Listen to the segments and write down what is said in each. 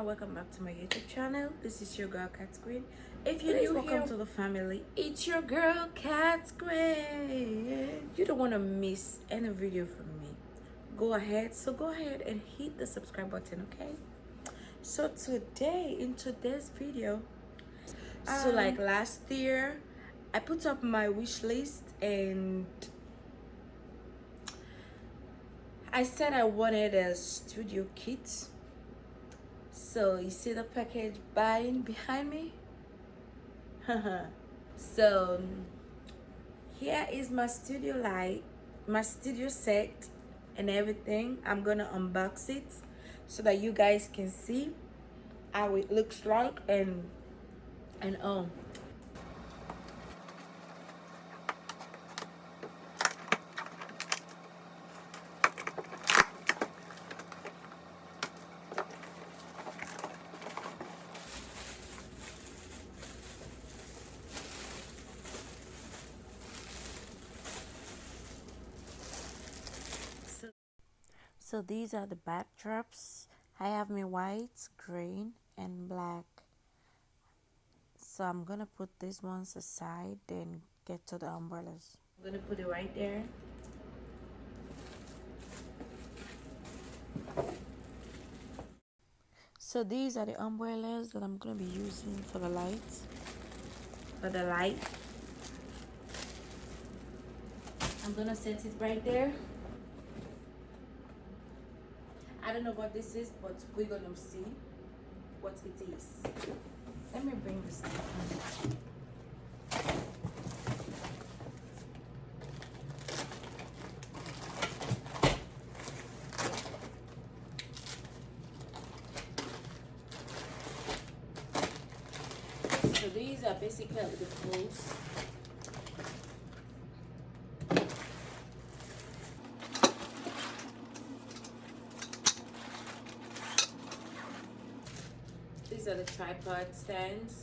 welcome back to my YouTube channel. This is your girl KatQueen. If you're new, welcome to the family. It's your girl KatQueen. You don't want to miss any video from me. Go ahead and hit the subscribe button, okay? So in today's video, so like last year I put up my wish list and I said I wanted a studio kit. So you see the package buying behind me? So here is my studio light, my studio set and everything. I'm gonna unbox it so that you guys can see how it looks like and so these are the backdrops. I have my white, green and black. So I'm gonna put these ones aside, then get to the umbrellas. I'm gonna put it right there. So these are the umbrellas that I'm gonna be using for the lights. I'm gonna set it right there. I don't know what this is, but we're gonna see what it is. Let me bring this down. So these are basically the poles. These are the tripod stands.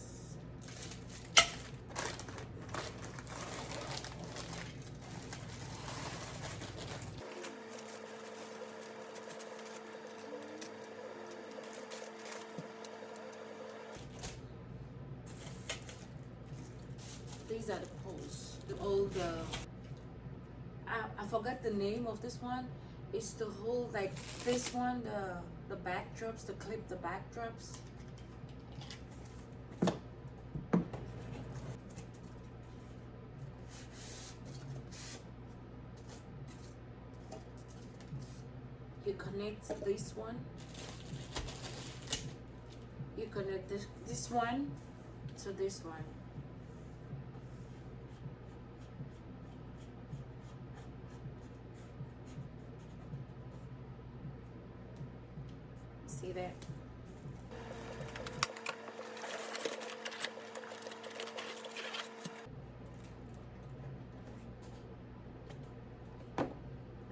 These are the poles. The old I forgot the name of this one. It's to hold like this one, the backdrops, to clip the backdrops. You connect this one. You connect this one to this one. See that?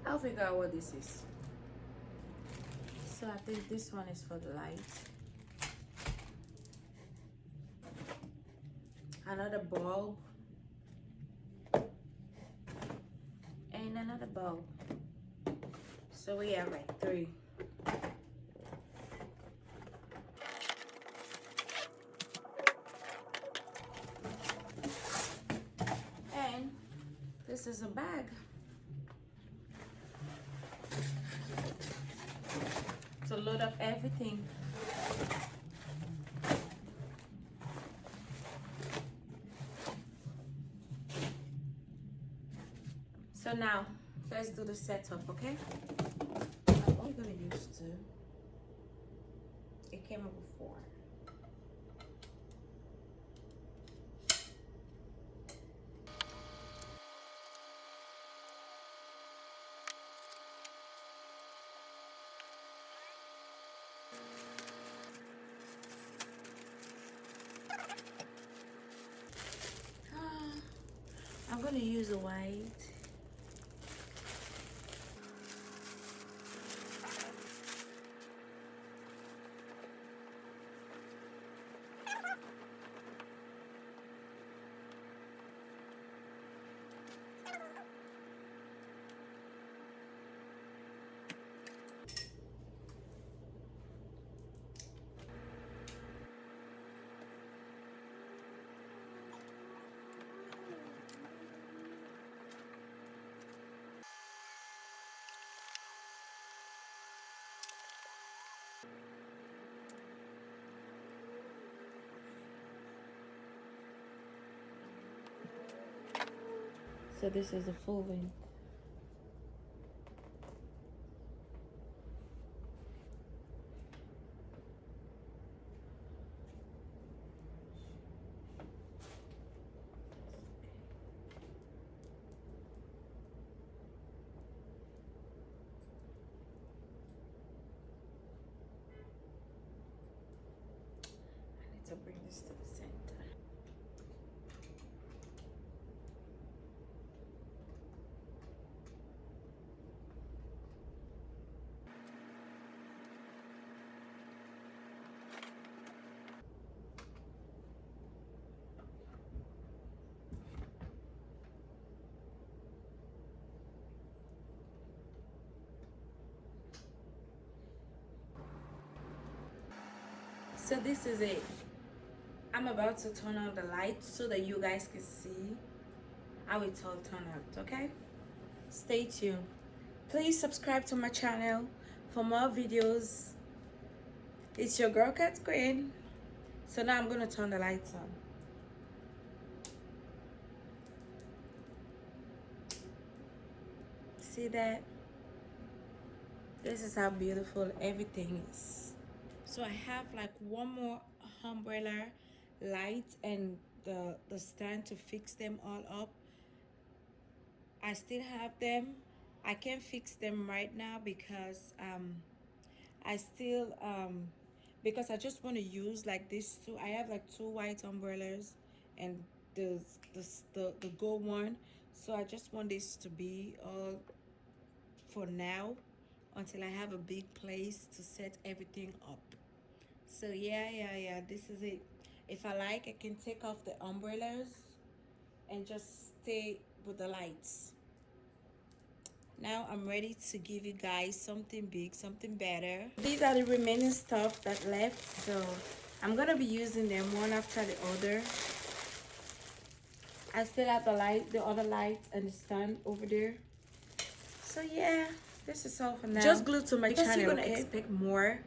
I'll figure out what this is. So I think this one is for the light. Another bulb. And another bulb. So we have like 3. And this is a bag. To load up everything. So now let's do the setup, okay? I'm only gonna use 2. It came up with 4. I'm gonna use a white. So this is the full length. I need to bring this to the center. So this is it. I'm about to turn on the lights so that you guys can see how it all turned out, okay? Stay tuned. Please subscribe to my channel for more videos. It's your girl Cat Queen. So now I'm gonna turn the lights on. See that? This is how beautiful everything is. So I have like one more umbrella light and the stand to fix them all up. I still have them. I can't fix them right now because I still because I just want to use like this two. I have like two white umbrellas and the the gold one. So I just want this to be all for now until I have a big place to set everything up. So yeah, this is it. If I like, I can take off the umbrellas and just stay with the lights. Now I'm ready to give you guys something big, something better. These are the remaining stuff that left, so I'm gonna be using them one after the other. I still have the other light and the stand over there. So yeah, this is all for now. Just glued to my channel, you're gonna expect more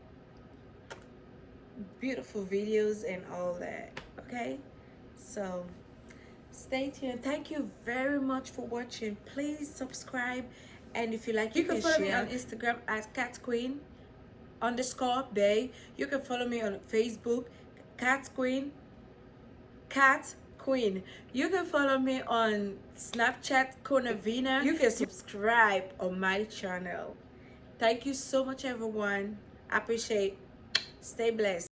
beautiful videos and all that, okay? So stay tuned. Thank you very much for watching. Please subscribe, and if you like, you can follow me on Instagram at KatQueen_Bay. You can follow me on Facebook, Cat Queen. You can follow me on Snapchat, Konavina. You can subscribe on my channel. Thank you so much, everyone. I appreciate. Stay blessed.